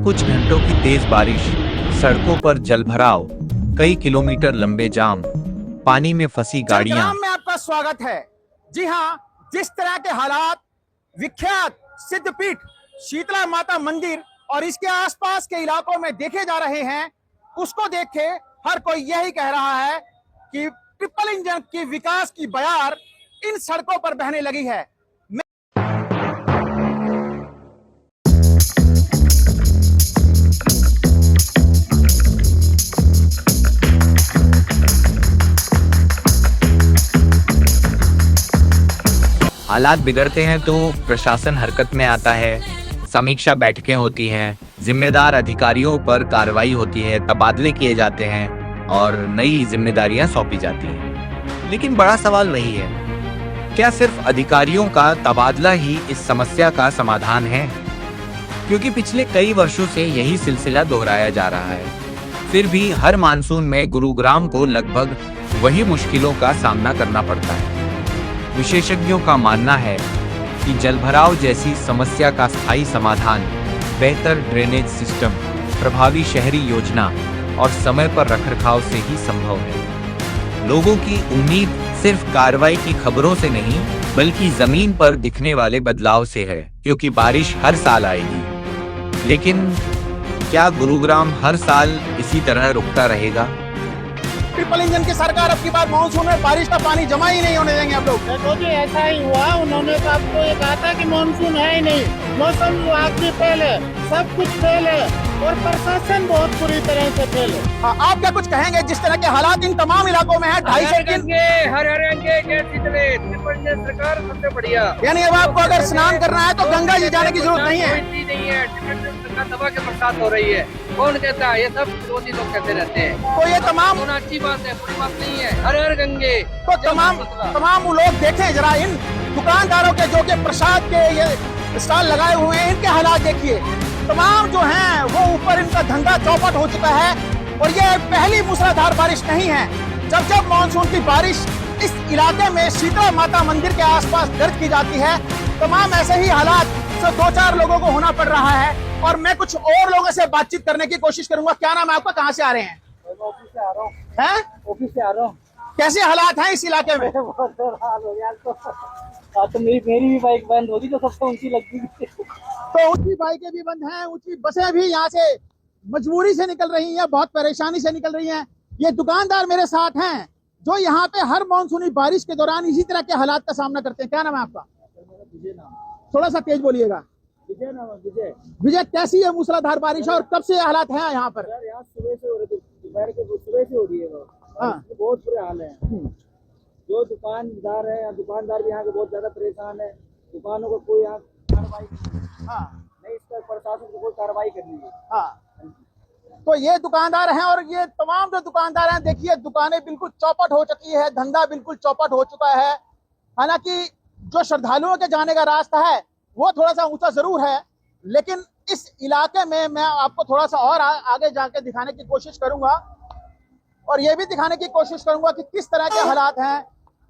कुछ घंटों की तेज बारिश, सड़कों पर जलभराव, कई किलोमीटर लंबे जाम, पानी में फंसी गाड़ियां। जलग्राम में आपका स्वागत है। जी हां, जिस तरह के हालात विख्यात सिद्धपीठ शीतला माता मंदिर और इसके आसपास के इलाकों में देखे जा रहे हैं, उसको देख के हर कोई यही कह रहा है कि ट्रिपल इंजन की विकास की बयार इन सड़कों पर बहने लगी है। हालात बिगड़ते हैं तो प्रशासन हरकत में आता है, समीक्षा बैठकें होती हैं, जिम्मेदार अधिकारियों पर कार्रवाई होती है, तबादले किए जाते हैं और नई जिम्मेदारियां सौंपी जाती हैं। लेकिन बड़ा सवाल वही है, क्या सिर्फ अधिकारियों का तबादला ही इस समस्या का समाधान है? क्योंकि पिछले कई वर्षों से यही सिलसिला दोहराया जा रहा है। फिर भी हर मानसून में गुरुग्राम को लगभग वही मुश्किलों का सामना करना पड़ता है। विशेषज्ञों का मानना है कि जलभराव जैसी समस्या का स्थायी समाधान बेहतर ड्रेनेज सिस्टम, प्रभावी शहरी योजना और समय पर रखरखाव से ही संभव है। लोगों की उम्मीद सिर्फ कार्रवाई की खबरों से नहीं, बल्कि जमीन पर दिखने वाले बदलाव से है, क्योंकि बारिश हर साल आएगी। लेकिन क्या गुरुग्राम हर साल इसी तरह रुकता रहेगा? ट्रिपल इंजन की सरकार अब की बार मानसून में बारिश का पानी जमा ही नहीं होने देंगे हम लोग। देखो जी, ऐसा ही हुआ। उन्होंने तो आपको ये कहा था कि मानसून है ही नहीं, मौसम विभाग भी फेल है, सब कुछ फेल है और प्रशासन बहुत बुरी तरह से फेल है। आप क्या कुछ कहेंगे जिस तरह के हालात इन तमाम इलाकों में है? 250 दिन हर सरकार सबसे बढ़िया। यानी अब आपको अगर स्नान करना है तो गंगा जी जाने की जरूरत नहीं है। नहीं है, दबा के बरसात हो रही है। कौन कहता है? ये सब विरोधी लोग कहते रहते हैं। तो ये तमाम अच्छी बात है, बुरी बात नहीं है। हर हर गंगे तो तमाम लोग देखें जरा इन दुकानदारों के जो के प्रसाद के ये स्टॉल लगाए हुए हैं, इनके हालात देखिए। तमाम जो हैं वो ऊपर इनका धंधा चौपट हो चुका है। और ये पहली मूसलाधार बारिश नहीं है। जब जब मानसून की बारिश इस इलाके में शीतला माता मंदिर के आसपास दर्ज की जाती है, तमाम ऐसे ही हालात से 2-4 लोगों को होना पड़ रहा है। और मैं कुछ और लोगों से बातचीत करने की कोशिश करूंगा। क्या नाम है आपका? कहाँ से आ रहे हैं? ऑफिस से आ रहा हूँ। हैं? ऑफिस से आ रहा हूँ। कैसे हालात हैं इस इलाके में? बहुत हाल हो गया तो मेरी भी बाइक बंद होगी तो सबको ऊंची लगती थी। तो ऊंची बाइकें भी बंद हैं, ऊंची बसें भी यहाँ से मजबूरी से निकल रही हैं, बहुत परेशानी से निकल रही हैं। ये दुकानदार मेरे साथ हैं जो यहाँ पे हर मानसूनी बारिश के दौरान इसी तरह के हालात का सामना करते हैं। क्या नाम है आपका? थोड़ा सा तेज बोलिएगा। विजय नाम है। विजय। विजय, कैसी है मूसलाधार बारिश और कब से हालात हैं यहाँ पर? यहाँ सुबह से हो रही है, दोपहर के सुबह से हो रही है। बहुत बुरे हाल है। जो दुकानदार है, दुकानदार भी यहाँ के बहुत ज्यादा परेशान है। दुकानों को कोई यहाँ कार्रवाई नहीं, इस पर प्रशासन को कोई कार्रवाई करनी है। तो ये दुकानदार हैं और ये तमाम जो दुकानदार हैं, देखिए दुकानें बिल्कुल चौपट हो चुकी है, धंधा बिल्कुल चौपट हो चुका है। हालांकि जो श्रद्धालुओं के जाने का रास्ता है वो थोड़ा सा ऊंचा जरूर है, लेकिन इस इलाके में मैं आपको थोड़ा सा और आगे जाके दिखाने की कोशिश करूंगा और ये भी दिखाने की कोशिश करूंगा कि किस तरह के हालात हैं।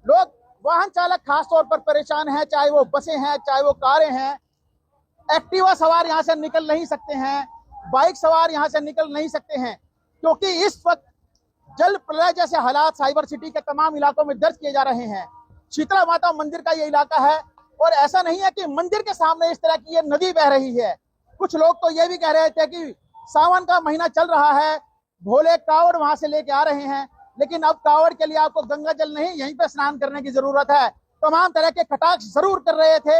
लोग, वाहन चालक खास तौर पर परेशान हैं, चाहे वो बसें हैं, चाहे वो कारें हैं। एक्टिवा सवार यहाँ से निकल नहीं सकते हैं, बाइक सवार यहाँ से निकल नहीं सकते हैं, क्योंकि इस वक्त जल प्रलय जैसे हालात साइबर सिटी के तमाम इलाकों में दर्ज किए जा रहे हैं। शीतला माता मंदिर का ये इलाका है और ऐसा नहीं है कि मंदिर के सामने इस तरह की ये नदी बह रही है। कुछ लोग तो ये भी कह रहे थे कि सावन का महीना चल रहा है, भोले कावड़ वहां से लेके आ रहे हैं, लेकिन अब कावड़ के लिए आपको गंगा जल नहीं, यहीं पे स्नान करने की जरूरत है। तमाम तरह के कटाक्ष जरूर कर रहे थे,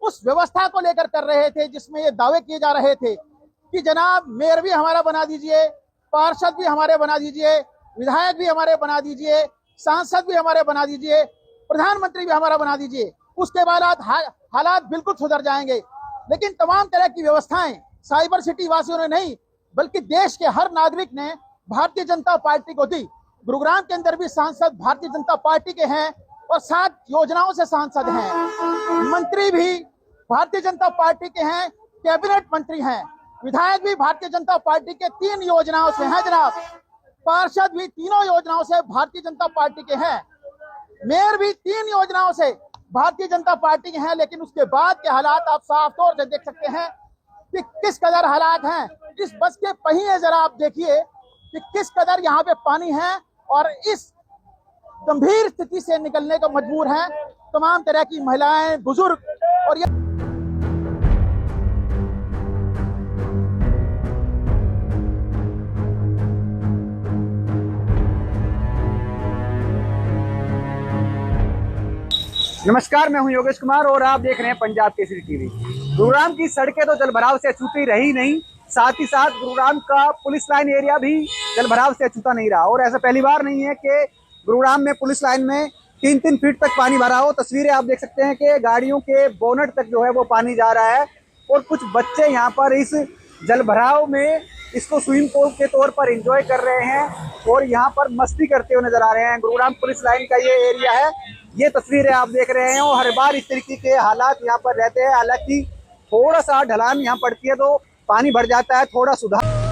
उस व्यवस्था को लेकर कर रहे थे जिसमें ये दावे किए जा रहे थे कि जनाब मेयर भी हमारा बना दीजिए, पार्षद भी हमारे बना दीजिए, विधायक भी हमारे बना दीजिए, सांसद भी हमारे बना दीजिए, प्रधानमंत्री भी हमारा बना दीजिए, उसके बाद हालात बिल्कुल सुधर जाएंगे। लेकिन तमाम तरह की व्यवस्थाएं साइबर सिटी वासियों ने नहीं, बल्कि देश के हर नागरिक ने भारतीय जनता पार्टी को दी। गुरुग्राम के अंदर भी सांसद भारतीय जनता पार्टी के हैं और 7 योजनाओं से सांसद हैं। मंत्री भी भारतीय जनता पार्टी के हैं, कैबिनेट मंत्री हैं, विधायक भी भारतीय जनता पार्टी के 3 योजनाओं से हैं जनाब, पार्षद भी तीनों योजनाओं से भारतीय जनता पार्टी के हैं, मेयर भी 3 योजनाओं से भारतीय जनता पार्टी के हैं। लेकिन उसके बाद के हालात आप साफ तौर से देख सकते हैं कि किस कदर हालात हैं। इस बस के पहिए जरा आप देखिए कि किस कदर यहाँ पे पानी है और इस गंभीर स्थिति से निकलने को मजबूर हैं तमाम तरह की महिलाएं, बुजुर्ग। और ये नमस्कार, मैं हूं योगेश कुमार और आप देख रहे हैं पंजाब केसरी टीवी। गुरुग्राम की सड़कें तो जलभराव से अछूती रही नहीं, साथ ही साथ गुरुग्राम का पुलिस लाइन एरिया भी जलभराव से अछूता नहीं रहा। और ऐसा पहली बार नहीं है कि गुरुग्राम में पुलिस लाइन में 3-3 फीट तक पानी भरा हो। तस्वीरें आप देख सकते हैं कि गाड़ियों के बोनट तक जो है वो पानी जा रहा है और कुछ बच्चे यहाँ पर इस जलभराव में इसको स्विमिंग पूल के तौर पर एंजॉय कर रहे हैं और यहाँ पर मस्ती करते हुए नजर आ रहे हैं। गुरुग्राम पुलिस लाइन का ये एरिया है, ये तस्वीरें आप देख रहे हैं और हर बार इस तरीके के हालात यहाँ पर रहते हैं। हालांकि थोड़ा सा ढलान यहाँ पड़ती है तो पानी भर जाता है, थोड़ा सुधार